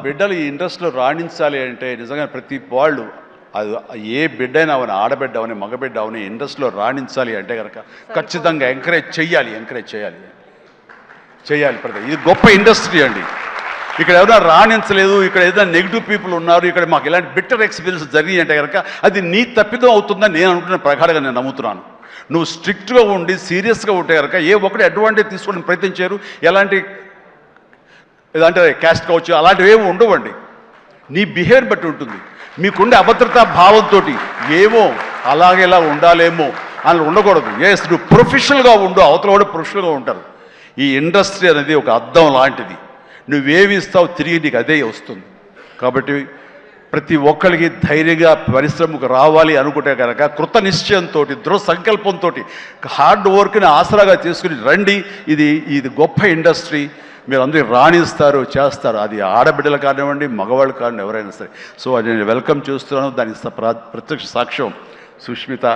బిడ్డలు ఈ ఇండస్ట్రీలో రాణించాలి అంటే నిజంగా ప్రతి వాళ్ళు అది ఏ బిడ్డైనా అవని, ఆడబిడ్డ అవని, మగబిడ్డ అవని ఇండస్ట్రీలో రాణించాలి అంటే కనుక ఖచ్చితంగా ఎంకరేజ్ చేయాలి ప్రతి. ఇది గొప్ప ఇండస్ట్రీ అండి. ఇక్కడ ఏదైనా రాణించలేదు, ఇక్కడ ఏదైనా నెగిటివ్ పీపుల్ ఉన్నారు, ఇక్కడ మాకు ఇలాంటి బిట్టర్ ఎక్స్పీరియన్స్ జరిగి అంటే కనుక అది నీ తప్పిదం అవుతుందని నేను అనుకున్న ప్రకారంగా నేను నమ్ముతున్నాను. నువ్వు స్ట్రిక్ట్గా ఉండి సీరియస్గా ఉంటే కనుక ఏ ఒక్కటి అడ్వాంటేజ్ తీసుకోవడానికి ప్రయత్నించారు, ఎలాంటి ఏదంటే క్యాస్ట్ కావచ్చు అలాంటివి ఏమి ఉండవండి. నీ బిహేవియర్ బట్టి ఉంటుంది. మీకుండే అభద్రతా భావంతో ఏమో అలాగేలా ఉండాలేమో అని ఉండకూడదు. ఎస్, నువ్వు ప్రొఫెషనల్గా ఉండు, అవతల కూడా ప్రొఫెషనల్గా ఉంటారు. ఈ ఇండస్ట్రీ అనేది ఒక అద్దం లాంటిది. నువ్వేమి ఇస్తావు తిరిగి నీకు అదే వస్తుంది. కాబట్టి ప్రతి ఒక్కరికి ధైర్యంగా పరిశ్రమకు రావాలి అనుకుంటే కనుక కృత నిశ్చయంతో, దృఢ సంకల్పంతో, హార్డ్ వర్క్ని ఆసరాగా తీసుకుని రండి. ఇది గొప్ప ఇండస్ట్రీ. మీరు అందరూ రాణిస్తారు, చేస్తారు. అది ఆడబిడ్డలు కానివ్వండి, మగవాళ్ళు కానివ్వండి, ఎవరైనా సరే. సో అది నేను వెల్కమ్ చేస్తున్నాను. దానికి ప్రత్యక్ష సాక్ష్యం సుష్మిత.